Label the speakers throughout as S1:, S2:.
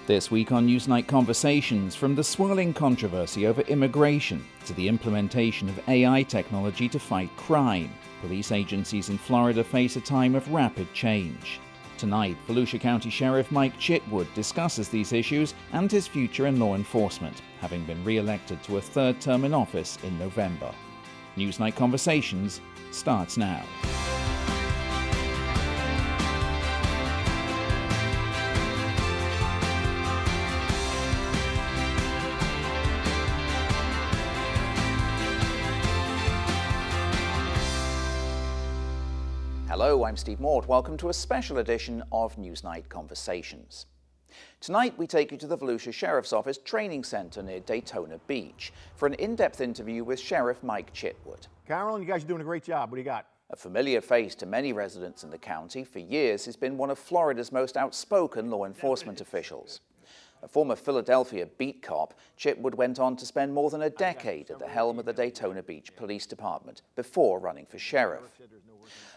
S1: This week on Newsnight Conversations, from the swirling controversy over immigration to the implementation of AI technology to fight crime, police agencies in Florida face a time of rapid change. Tonight, Volusia County Sheriff Mike Chitwood discusses these issues and his future in law enforcement, having been re-elected to a third term in office in November. Newsnight Conversations starts now. Hello, I'm Steve Mort. Welcome to a special edition of Newsnight Conversations. Tonight, we take you to the Volusia Sheriff's Office Training Center near Daytona Beach for an in-depth interview with Sheriff Mike Chitwood.
S2: Carolyn, you guys are doing a great job. What do you got?
S1: A familiar face to many residents in the county, for years he's been one of Florida's most outspoken law enforcement officials. A former Philadelphia beat cop, Chitwood went on to spend more than a decade at the helm of the Daytona Beach Police Department before running for sheriff.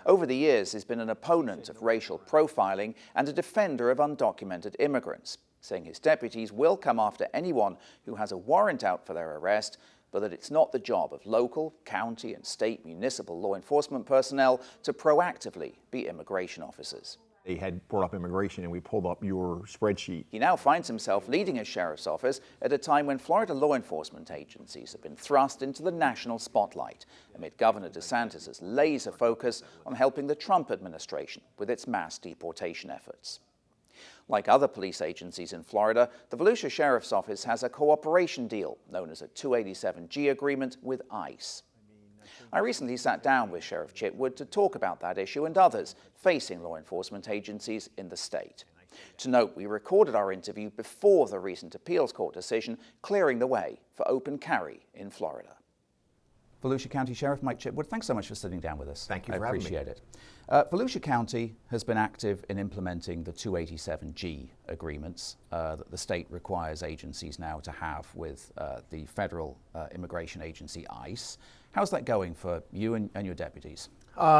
S1: Over the years, he's been an opponent of racial profiling and a defender of undocumented immigrants, saying his deputies will come after anyone who has a warrant out for their arrest, but that it's not the job of local, county, and state municipal law enforcement personnel to proactively be immigration officers.
S2: They had brought up immigration and we pulled up your spreadsheet.
S1: He now finds himself leading a sheriff's office at a time when Florida law enforcement agencies have been thrust into the national spotlight amid Governor DeSantis' laser focus on helping the Trump administration with its mass deportation efforts. Like other police agencies in Florida, the Volusia Sheriff's Office has a cooperation deal known as a 287G agreement with ICE. I recently sat down with Sheriff Chitwood to talk about that issue and others facing law enforcement agencies in the state. To note, we recorded our interview before the recent appeals court decision clearing the way for open carry in Florida. Volusia County Sheriff Mike Chitwood, thanks so much for sitting down with us.
S2: Thank you for having me.
S1: I appreciate it. Volusia County has been active in implementing the 287G agreements that the state requires agencies now to have with the federal immigration agency ICE. How's that going for you and your deputies?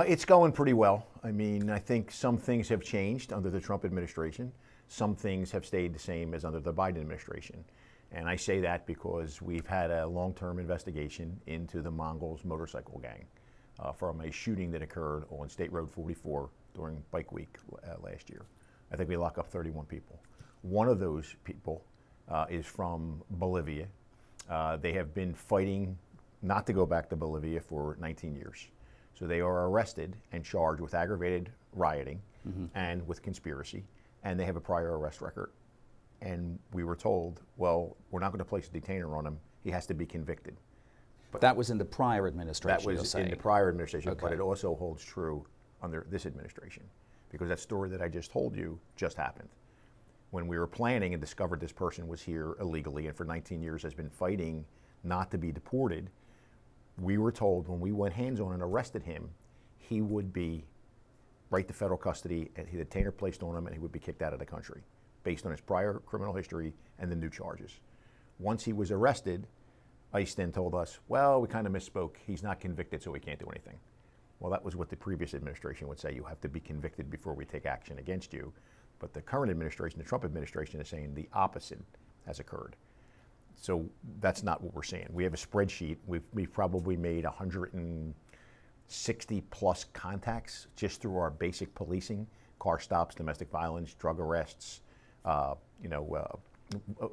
S2: It's going pretty well. I mean, I think some things have changed under the Trump administration. Some things have stayed the same as under the Biden administration. And I say that because we've had a long-term investigation into the Mongols motorcycle gang from a shooting that occurred on State Road 44 during Bike Week last year. I think we locked up 31 people. One of those people is from Bolivia. They have been fighting not to go back to Bolivia for 19 years. So they are arrested and charged with aggravated rioting and with conspiracy, and they have a prior arrest record. And we were told, well, we're not going to place a detainer on him. He has to be convicted.
S1: But that was in the prior administration,
S2: that was in the prior administration, okay. But it also holds true under this administration, because that story that I just told you just happened. When we were planning and discovered this person was here illegally and for 19 years has been fighting not to be deported, we were told when we went hands-on and arrested him, he would be right to federal custody and the detainer placed on him and he would be kicked out of the country based on his prior criminal history and the new charges. Once he was arrested, ICE then told us, well, we kind of misspoke. He's not convicted, so we can't do anything. Well, that was what the previous administration would say. You have to be convicted before we take action against you. But the current administration, the Trump administration, is saying the opposite has occurred. So that's not what we're saying. We have a spreadsheet. We've probably made 160 plus contacts just through our basic policing, car stops, domestic violence, drug arrests,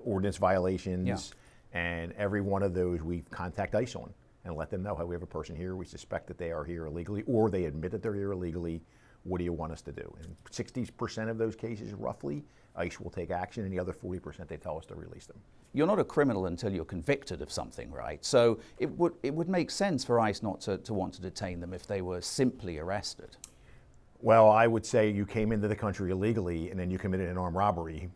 S2: ordinance violations, and every one of those we contact ICE on and let them know, hey, we have a person here, we suspect that they are here illegally, or they admit that they're here illegally. What do you want us to do? And 60% of those cases, roughly, ICE will take action, and the other 40% they tell us to release them.
S1: You're not a criminal until you're convicted of something, right? So it would make sense for ICE not to want to detain them if they were simply arrested.
S2: Well, I would say you came into the country illegally and then you committed an armed robbery.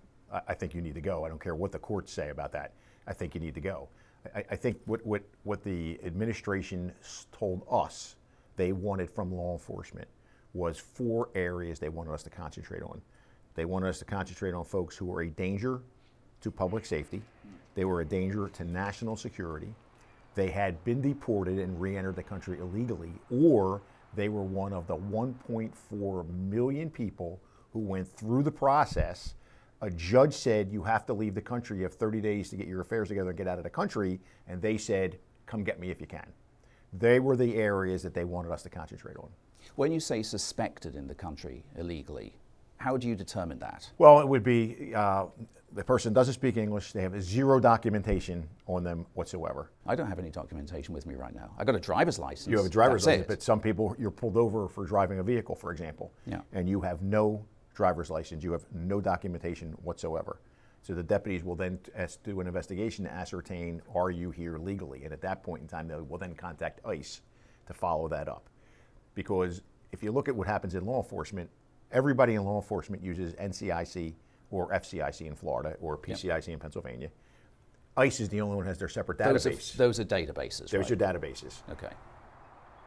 S2: I think you need to go. I don't care what the courts say about that. I think you need to go. I think what the administration told us they wanted from law enforcement was 4 areas they wanted us to concentrate on. They wanted us to concentrate on folks who were a danger to public safety. They were a danger to national security. They had been deported and re-entered the country illegally, or they were one of the 1.4 million people who went through the process A judge said you have to leave the country. You have 30 days to get your affairs together and get out of the country. And they said, come get me if you can. They were the areas that they wanted us to concentrate on.
S1: When you say suspected in the country illegally, how do you determine that?
S2: Well, it would be the person doesn't speak English. They have zero documentation on them whatsoever.
S1: I don't have any documentation with me right now. I got a driver's license.
S2: You have a driver's
S1: That's
S2: license,
S1: it.
S2: but some people, you're pulled over for driving a vehicle, for example,
S1: Yeah.
S2: and you have no driver's license. You have no documentation whatsoever. So the deputies will then do an investigation to ascertain, are you here legally? And at that point in time, they will then contact ICE to follow that up. Because if you look at what happens in law enforcement, everybody in law enforcement uses NCIC or FCIC in Florida or PCIC in Pennsylvania. ICE is the only one who has their separate database.
S1: Those are databases,
S2: There's
S1: right?
S2: your databases.
S1: Okay.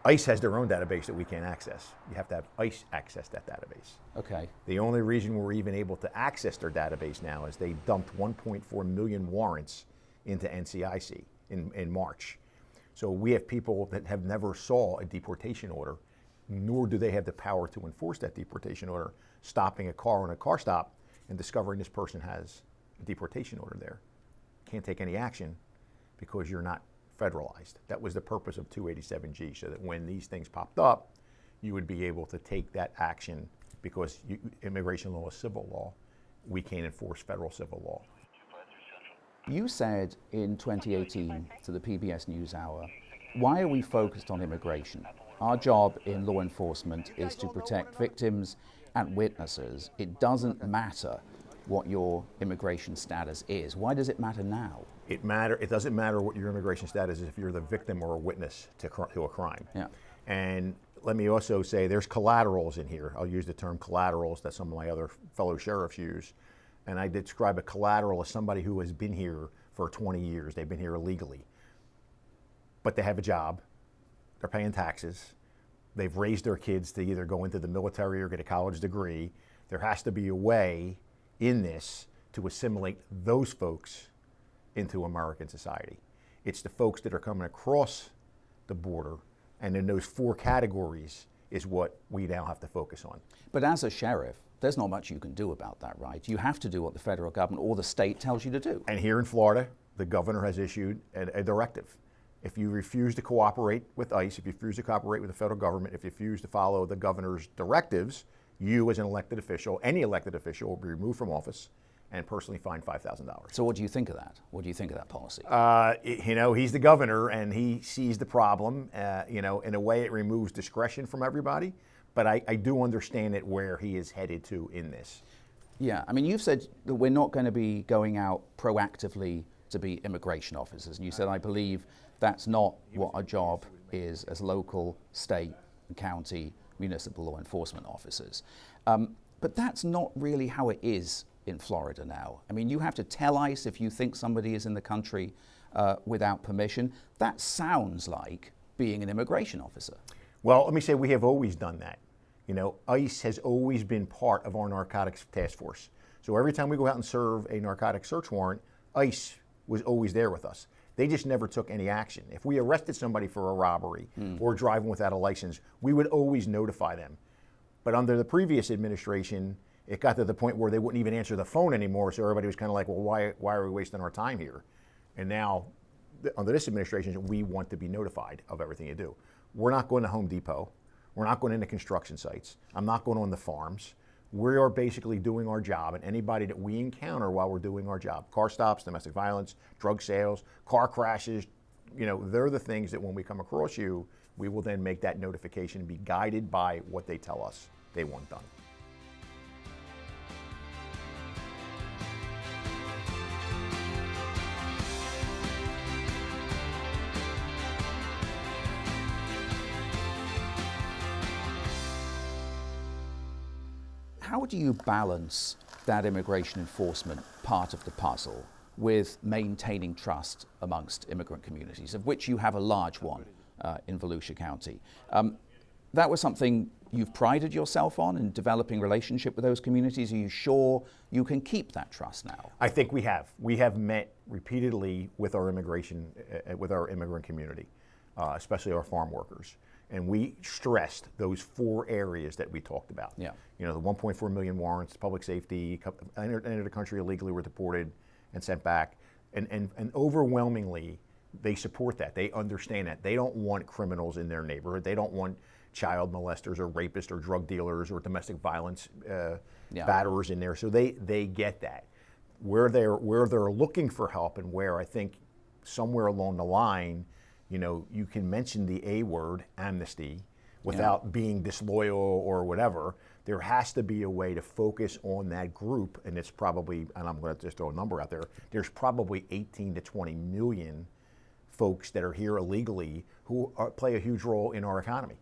S2: ICE has their own database that we can't access. You have to have ICE access that database.
S1: Okay.
S2: The only reason we're even able to access their database now is they dumped 1.4 million warrants into NCIC in March. So we have people that have never saw a deportation order, nor do they have the power to enforce that deportation order, stopping a car on a car stop and discovering this person has a deportation order there. Can't take any action because you're not federalized. That was the purpose of 287G, so that when these things popped up, you would be able to take that action because immigration law is civil law. We can't enforce federal civil law.
S1: You said in 2018 to the PBS NewsHour, why are we focused on immigration? Our job in law enforcement is to protect victims and witnesses. It doesn't matter what your immigration status is. Why does it matter now?
S2: It doesn't matter what your immigration status is if you're the victim or a witness to a crime.
S1: Yeah.
S2: And let me also say there's collaterals in here. I'll use the term collaterals that some of my other fellow sheriffs use. And I describe a collateral as somebody who has been here for 20 years. They've been here illegally. But they have a job. They're paying taxes. They've raised their kids to either go into the military or get a college degree. There has to be a way in this to assimilate those folks into American society. It's the folks that are coming across the border, and in those four categories is what we now have to focus on.
S1: But as a sheriff, there's not much you can do about that, right? You have to do what the federal government or the state tells you to do.
S2: And here in Florida, the governor has issued a directive. If you refuse to cooperate with ICE, if you refuse to cooperate with the federal government, if you refuse to follow the governor's directives, you as an elected official, any elected official, will be removed from office and personally fined $5,000.
S1: So what do you think of that? What do you think of that policy?
S2: He's the governor and he sees the problem. In a way it removes discretion from everybody, but I do understand it where he is headed to in this.
S1: Yeah, I mean, you've said that we're not going to be going out proactively to be immigration officers. And you said, I believe that's not what our job is as local, state, and county municipal law enforcement officers. But that's not really how it is in Florida now. I mean, you have to tell ICE if you think somebody is in the country without permission. That sounds like being an immigration officer.
S2: Well, let me say we have always done that. ICE has always been part of our narcotics task force. So every time we go out and serve a narcotic search warrant, ICE was always there with us. They just never took any action. If we arrested somebody for a robbery or driving without a license, we would always notify them. But under the previous administration, it got to the point where they wouldn't even answer the phone anymore, so everybody was kind of like, well, why are we wasting our time here? And now, under this administration, we want to be notified of everything you do. We're not going to Home Depot. We're not going into construction sites. I'm not going on the farms. We are basically doing our job, and anybody that we encounter while we're doing our job, car stops, domestic violence, drug sales, car crashes, they're the things that when we come across you, we will then make that notification and be guided by what they tell us they want done.
S1: How do you balance that immigration enforcement part of the puzzle with maintaining trust amongst immigrant communities, of which you have a large one in Volusia County? That was something you've prided yourself on in developing relationship with those communities. Are you sure you can keep that trust now?
S2: I think we have. We have met repeatedly with our immigrant community, especially our farm workers. And we stressed those 4 areas that we talked about.
S1: Yeah.
S2: You know, the 1.4 million warrants, public safety, entered the country illegally, were deported and sent back. And overwhelmingly, they support that. They understand that. They don't want criminals in their neighborhood. They don't want child molesters or rapists or drug dealers or domestic violence batterers in there. So they get that. Where they're looking for help, and where I think somewhere along the line, you know, you can mention the A word, amnesty, without being disloyal or whatever. There has to be a way to focus on that group, and it's probably, and I'm going to just throw a number out there, there's probably 18 to 20 million folks that are here illegally who play a huge role in our economy.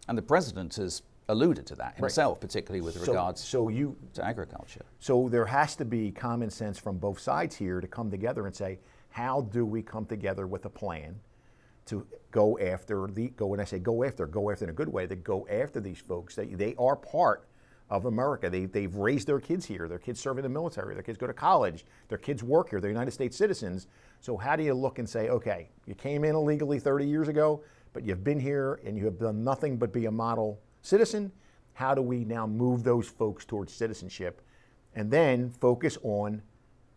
S1: And the president has alluded to that himself, particularly with regards to agriculture.
S2: So there has to be common sense from both sides here to come together and say, how do we come together with a plan to go after when I say go after in a good way, to go after these folks. They are part of America. They've raised their kids here. Their kids serve in the military. Their kids go to college. Their kids work here. They're United States citizens. So how do you look and say, okay, you came in illegally 30 years ago, but you've been here and you have done nothing but be a model citizen. How do we now move those folks towards citizenship and then focus on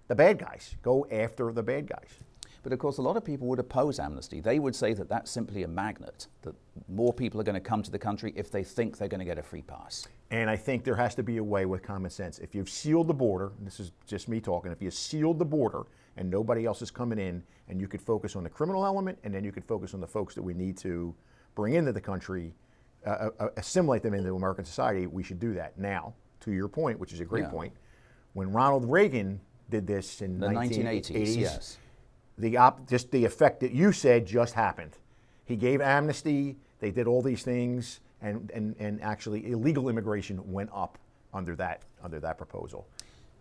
S2: the bad guys? Go after the bad guys.
S1: But of course, a lot of people would oppose amnesty. They would say that that's simply a magnet, that more people are going to come to the country if they think they're going to get a free pass.
S2: And I think there has to be a way with common sense. If you've sealed the border, and this is just me talking, if you sealed the border and nobody else is coming in, and you could focus on the criminal element, and then you could focus on the folks that we need to bring into the country, assimilate them into American society, we should do that. Now, to your point, which is a great point, when Ronald Reagan did this in the 1980s,
S1: yes.
S2: Just the effect that you said just happened. He gave amnesty, they did all these things, and actually illegal immigration went up under that proposal.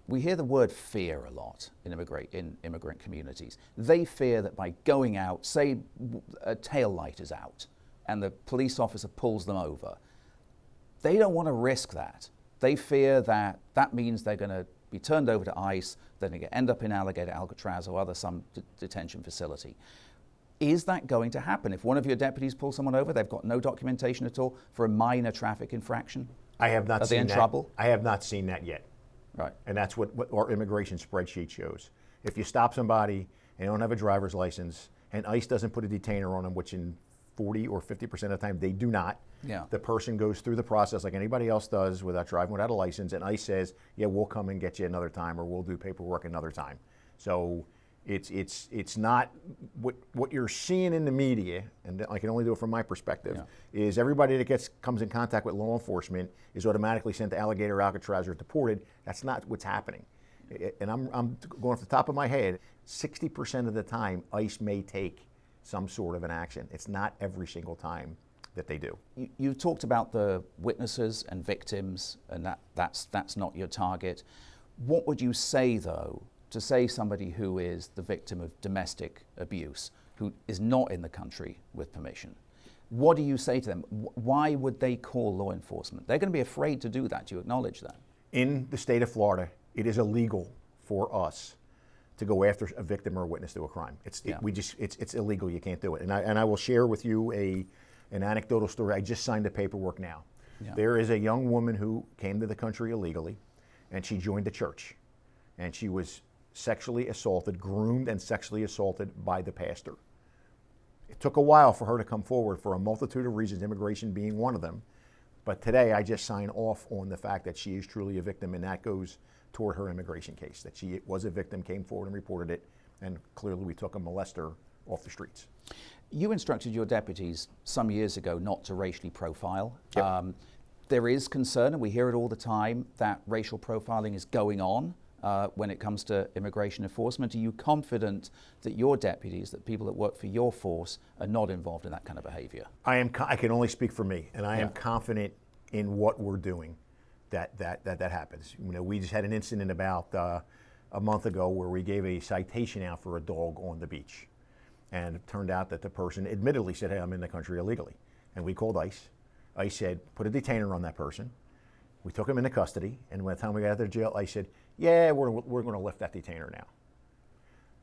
S1: We hear the word fear a lot in immigrant communities. They fear that by going out, say a tail light is out and the police officer pulls them over, they don't want to risk that. They fear that that means they're going to be turned over to ICE, they're going to end up in Alcatraz or some detention facility. Is that going to happen? If one of your deputies pulls someone over, they've got no documentation at all for a minor traffic infraction?
S2: I have not
S1: seen that. Are they in trouble?
S2: I have not seen that yet.
S1: Right.
S2: And that's what our immigration spreadsheet shows. If you stop somebody and they don't have a driver's license and ICE doesn't put a detainer on them, which in 40 or 50% of the time they do not, the person goes through the process like anybody else does without driving without a license, and ICE says, yeah, we'll come and get you another time, or we'll do paperwork another time. So it's not what you're seeing in the media, and I can only do it from my perspective, is everybody that comes in contact with law enforcement is automatically sent to Alligator, Alcatraz, or deported. That's not what's happening. And I'm going off the top of my head, 60% of the time ICE may take some sort of an action. It's not every single time that they do.
S1: You talked about the witnesses and victims, and that's not your target. What would you say, though, to say somebody who is the victim of domestic abuse, who is not in the country with permission? What do you say to them? Why would they call law enforcement? They're going to be afraid to do that. Do you acknowledge that?
S2: In the state of Florida, it is illegal for us to go after a victim or a witness to a crime. It's illegal. You can't do it. And I will share with you an anecdotal story. I just signed the paperwork now. Yeah. There is a young woman who came to the country illegally, and she joined the church, and she was sexually assaulted, groomed and sexually assaulted by the pastor. It took a while for her to come forward for a multitude of reasons, immigration being one of them. But today I just signed off on the fact that she is truly a victim, and that goes toward her immigration case, that she was a victim, came forward and reported it, and clearly we took a molester off the streets.
S1: You instructed your deputies some years ago not to racially profile.
S2: Yep.
S1: There is concern, and we hear it all the time, that racial profiling is going on when it comes to immigration enforcement. Are you confident that your deputies, that people that work for your force, are not involved in that kind of behavior?
S2: I can only speak for me, and I am confident in what we're doing that happens. You know, we just had an incident about a month ago where we gave a citation out for a dog on the beach. And it turned out that the person admittedly said, hey, I'm in the country illegally. And we called ICE. ICE said, put a detainer on that person. We took him into custody, and by the time we got out of jail, ICE said, yeah, we're going to lift that detainer now.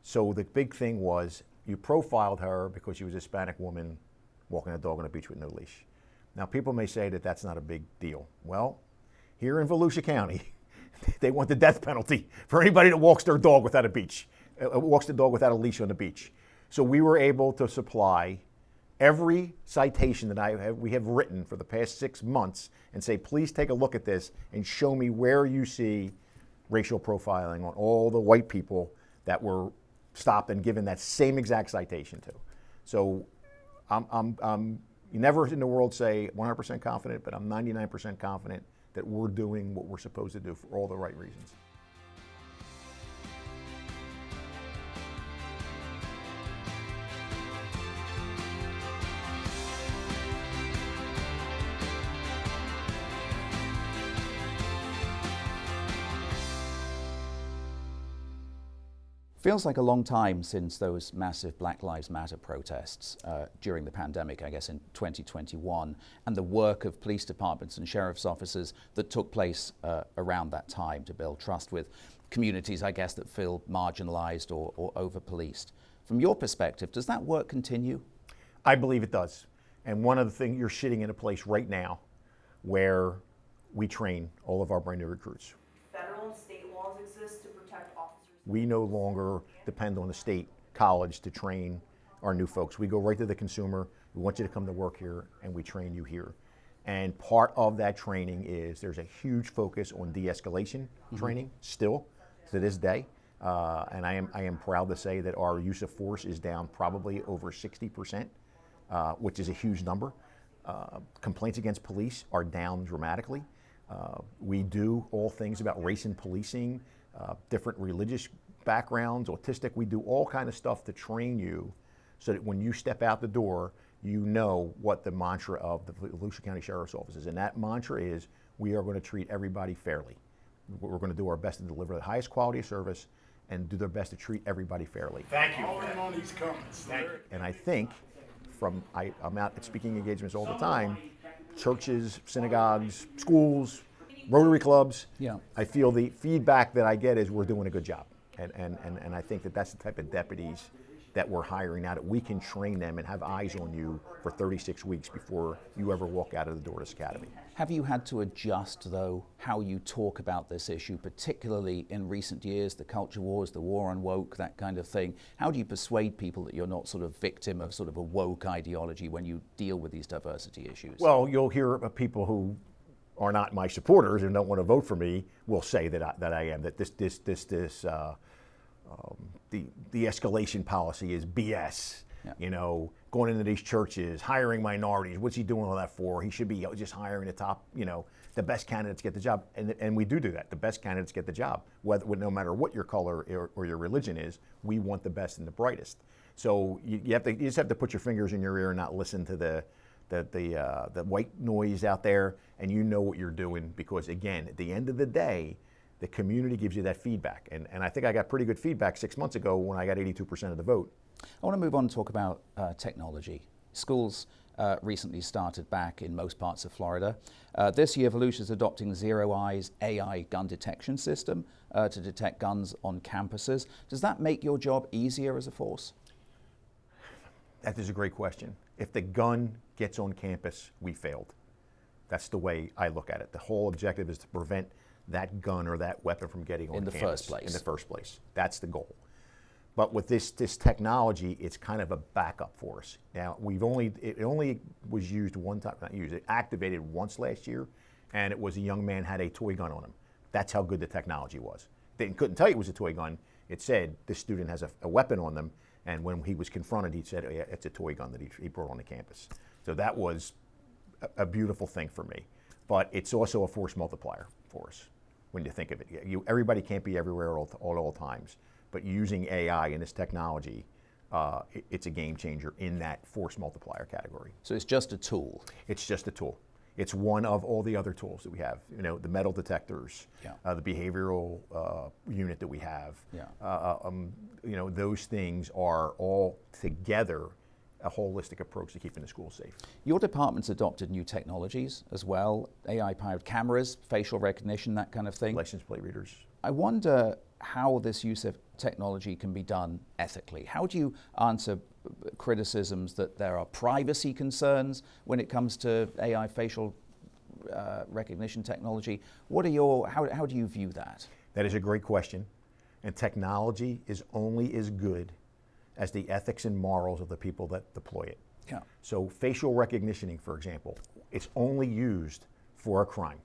S2: So the big thing was, you profiled her because she was a Hispanic woman walking a dog on a beach with no leash. Now, people may say that that's not a big deal. Well, here in Volusia County, they want the death penalty for anybody that walks their dog without walks the dog without a leash on the beach. So we were able to supply every citation that we have written for the past 6 months and say, please take a look at this and show me where you see racial profiling on all the white people that were stopped and given that same exact citation to. So you never in the world say 100% confident, but I'm 99% confident that we're doing what we're supposed to do for all the right reasons.
S1: Feels like a long time since those massive Black Lives Matter protests during the pandemic, I guess in 2021, and the work of police departments and sheriff's officers that took place around that time to build trust with communities, I guess, that feel marginalized or over-policed. From your perspective, does that work continue?
S2: I believe it does. And one of the things, you're sitting in a place right now where we train all of our brand new recruits.
S3: Federal and state laws exist to protect officers.
S2: We no longer depend on the state college to train our new folks. We go right to the consumer. We want you to come to work here, and we train you here. And part of that training is there's a huge focus on de-escalation training still to this day. And I am proud to say that our use of force is down probably over 60%, which is a huge number. Complaints against police are down dramatically. We do all things about race and policing, different religious backgrounds, autistic. We do all kind of stuff to train you so that when you step out the door, you know what the mantra of the Volusia County Sheriff's Office is. And that mantra is, we are going to treat everybody fairly. We're going to do our best to deliver the highest quality of service and do their best to treat everybody fairly.
S4: Thank you. All in on these comments.
S2: And I think I'm out at speaking engagements all the time, churches, synagogues, schools, Rotary clubs.
S1: Yeah.
S2: I feel the feedback that I get is we're doing a good job. And I think that that's the type of deputies that we're hiring now, that we can train them and have eyes on you for 36 weeks before you ever walk out of the door of this academy.
S1: Have you had to adjust, though, how you talk about this issue, particularly in recent years, the culture wars, the war on woke, that kind of thing? How do you persuade people that you're not sort of victim of sort of a woke ideology when you deal with these diversity issues?
S2: Well, you'll hear people who are not my supporters and don't want to vote for me will say that I am, that the escalation policy is BS. Yeah. You know, going into these churches, hiring minorities. What's he doing all that for? He should be just hiring the top, the best candidates get the job. And we do that. The best candidates get the job. No matter what your color or your religion is, we want the best and the brightest. So you just have to put your fingers in your ear and not listen to the white noise out there, and you know what you're doing, because again, at the end of the day, the community gives you that feedback. And I think I got pretty good feedback 6 months ago when I got 82% of the vote.
S1: I want to move on and talk about technology. Schools recently started back in most parts of Florida. This year, Volusia is adopting Zero Eye's AI gun detection system to detect guns on campuses. Does that make your job easier as a force?
S2: That is a great question. If the gun gets on campus, we failed. That's the way I look at it. The whole objective is to prevent that gun or that weapon from getting on campus. In the first place. That's the goal. But with this technology, it's kind of a backup for us. Now, it only was used one time, not used, it activated once last year, and it was a young man had a toy gun on him. That's how good the technology was. They couldn't tell you it was a toy gun. It said, this student has a weapon on them, and when he was confronted, he said, oh, yeah, it's a toy gun that he brought on the campus. So that was a beautiful thing for me. But it's also a force multiplier for us when you think of it. Everybody can't be everywhere at all times. But using AI and this technology, it's a game changer in that force multiplier category.
S1: So it's just a tool?
S2: It's just a tool. It's one of all the other tools that we have. The metal detectors, the behavioral unit that we have. Yeah. Those things are all together a holistic approach to keeping the school safe.
S1: Your department's adopted new technologies as well, AI-powered cameras, facial recognition, that kind of thing.
S2: License plate readers.
S1: I wonder how this use of technology can be done ethically. How do you answer criticisms that there are privacy concerns when it comes to AI facial recognition technology? How do you view that?
S2: That is a great question. And technology is only as good as the ethics and morals of the people that deploy it.
S1: Yeah.
S2: So facial recognition, for example, it's only used for a crime.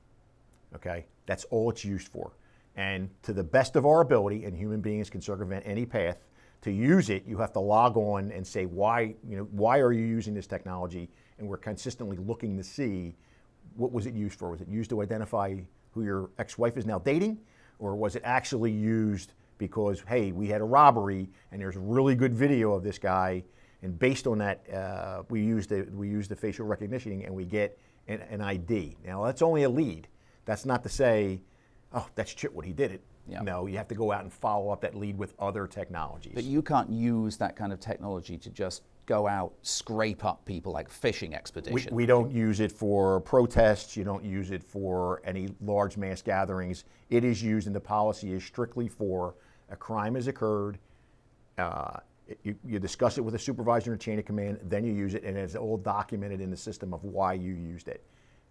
S2: Okay? That's all it's used for. And to the best of our ability, and human beings can circumvent any path, to use it, you have to log on and say, why are you using this technology? And we're consistently looking to see, what was it used for? Was it used to identify who your ex-wife is now dating? Or was it actually used because, hey, we had a robbery and there's really good video of this guy, and based on that, we use the facial recognition and we get an ID. Now, that's only a lead. That's not to say, oh, that's Chitwood, he did it.
S1: Yeah.
S2: No, you have to go out and follow up that lead with other technologies.
S1: But you can't use that kind of technology to just go out, scrape up people like fishing expedition.
S2: We don't use it for protests. You don't use it for any large mass gatherings. It is used, and the policy is strictly for a crime has occurred. You discuss it with a supervisor in a chain of command, then you use it, and it's all documented in the system of why you used it.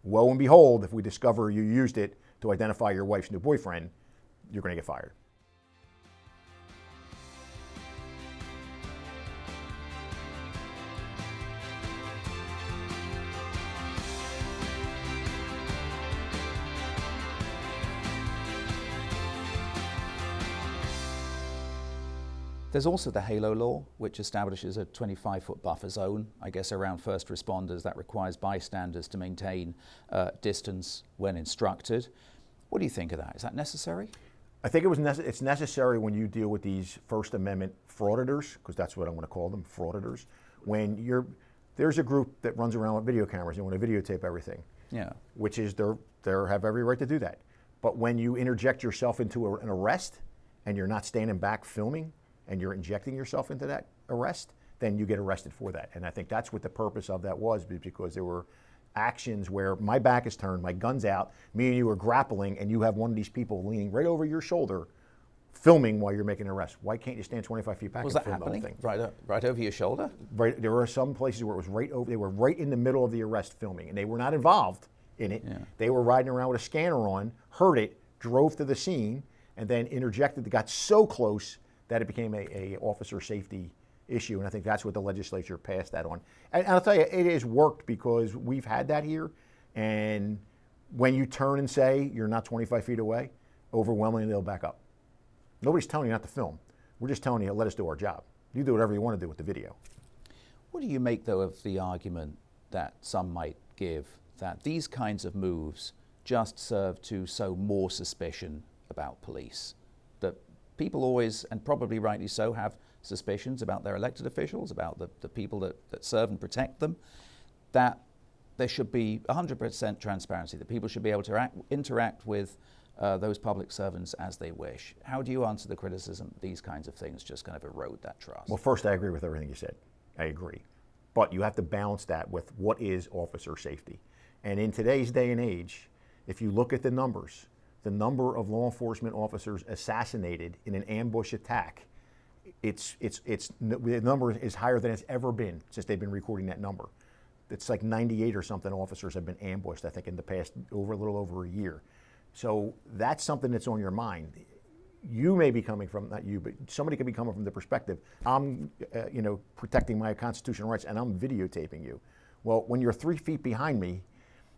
S2: Woe and behold, if we discover you used it to identify your wife's new boyfriend, you're going to get fired.
S1: There's also the HALO law, which establishes a 25-foot buffer zone, I guess, around first responders. That requires bystanders to maintain distance when instructed. What do you think of that? Is that necessary?
S2: I think it's necessary when you deal with these First Amendment frauditors, because that's what I'm going to call them, frauditors. When there's a group that runs around with video cameras and want to videotape everything. Yeah. Which is they have every right to do that. But when you interject yourself into an arrest and you're not standing back filming, and you're injecting yourself into that arrest, then you get arrested for that. And I think that's what the purpose of that was, because there were actions where my back is turned, my gun's out, me and you are grappling, and you have one of these people leaning right over your shoulder, filming while you're making an arrest. Why can't you stand 25 feet back
S1: was
S2: and
S1: that
S2: film
S1: happening?
S2: the whole thing?
S1: Right over your shoulder?
S2: Right. There were some places where it was right over. They were right in the middle of the arrest filming, and they were not involved in it. Yeah. They were riding around with a scanner on, heard it, drove to the scene, and then interjected. It got so close that it became a officer safety issue, and I think that's what the legislature passed that on. And I'll tell you, it has worked because we've had that here, and when you turn and say you're not 25 feet away, overwhelmingly they'll back up. Nobody's telling you not to film. We're just telling you, let us do our job. You do whatever you want to do with the video.
S1: What do you make, though, of the argument that some might give that these kinds of moves just serve to sow more suspicion about police? That people always, and probably rightly so, have suspicions about their elected officials, about the people that serve and protect them, that there should be 100% transparency, that people should be able to interact with those public servants as they wish. How do you answer the criticism that these kinds of things just kind of erode that trust?
S2: Well, first, I agree with everything you said. I agree. But you have to balance that with what is officer safety. And in today's day and age, if you look at the numbers, the number of law enforcement officers assassinated in an ambush attack, the number is higher than it's ever been since they've been recording that number. It's like 98 or something officers have been ambushed, I think, in the past a little over a year. So that's something that's on your mind. You may be coming from, not you, but somebody could be coming from the perspective, I'm protecting my constitutional rights and I'm videotaping you. Well, when you're 3 feet behind me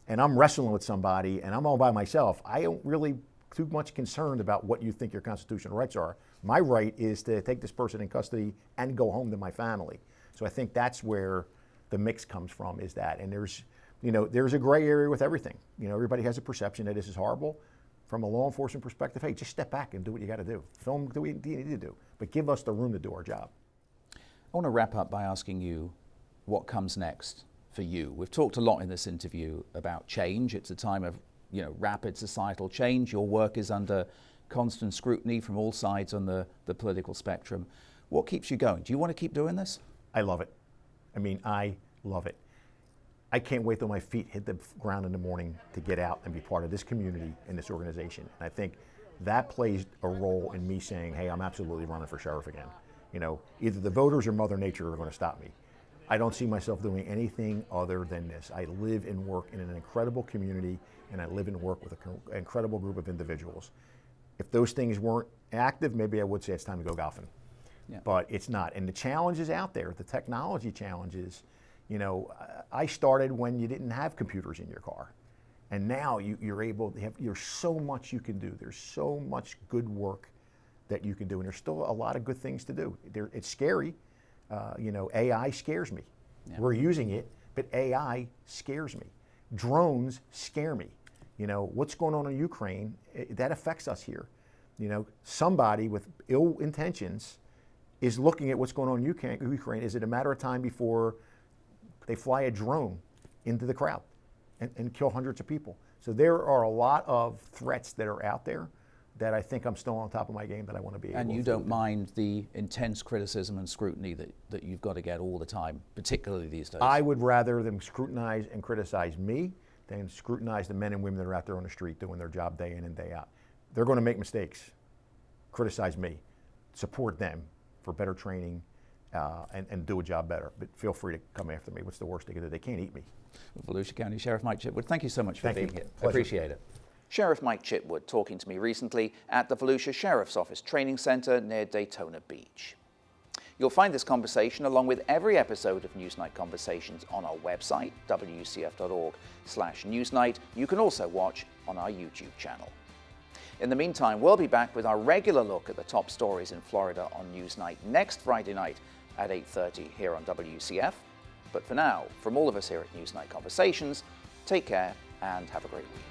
S2: and I'm wrestling with somebody and I'm all by myself, I don't really too much concerned about what you think your constitutional rights are. My right is to take this person in custody and go home to my family. So I think that's where the mix comes from, is that. And there's a gray area with everything. Everybody has a perception that this is horrible. From a law enforcement perspective, hey, just step back and do what you got to do. Film, do what you need to do. But give us the room to do our job.
S1: I want to wrap up by asking you what comes next for you. We've talked a lot in this interview about change. It's a time of rapid societal change. Your work is under constant scrutiny from all sides on the political spectrum. What keeps you going? Do you want to keep doing this?
S2: I love it. I love it. I can't wait till my feet hit the ground in the morning to get out and be part of this community and this organization. And I think that plays a role in me saying, hey, I'm absolutely running for sheriff again. Either the voters or Mother Nature are going to stop me. I don't see myself doing anything other than this. I live and work in an incredible community, and I live and work with an incredible group of individuals. If those things weren't active, maybe I would say it's time to go golfing. Yeah. But it's not. And the challenge is out there. The technology challenges. I started when you didn't have computers in your car. And now you're able to there's so much you can do. There's so much good work that you can do. And there's still a lot of good things to do. It's scary. AI scares me. Yeah. We're using it, but AI scares me. Drones scare me. What's going on in Ukraine, that affects us here. Somebody with ill intentions is looking at what's going on in Ukraine. Is it a matter of time before they fly a drone into the crowd and kill hundreds of people? So there are a lot of threats that are out there that I think I'm still on top of my game that I want to be able to.
S1: And you don't mind the intense criticism and scrutiny that you've got to get all the time, particularly these days?
S2: I would rather them scrutinize and criticize me than scrutinize the men and women that are out there on the street doing their job day in and day out. They're going to make mistakes. Criticize me. Support them for better training and do a job better. But feel free to come after me. What's the worst they can do? They can't eat me.
S1: Volusia County Sheriff Mike Chitwood, thank you so much for being here.
S2: Pleasure.
S1: Appreciate it. Sheriff Mike Chitwood talking to me recently at the Volusia Sheriff's Office Training Center near Daytona Beach. You'll find this conversation along with every episode of Newsnight Conversations on our website, wcf.org/Newsnight. You can also watch on our YouTube channel. In the meantime, we'll be back with our regular look at the top stories in Florida on Newsnight next Friday night at 8:30 here on WCF. But for now, from all of us here at Newsnight Conversations, take care and have a great week.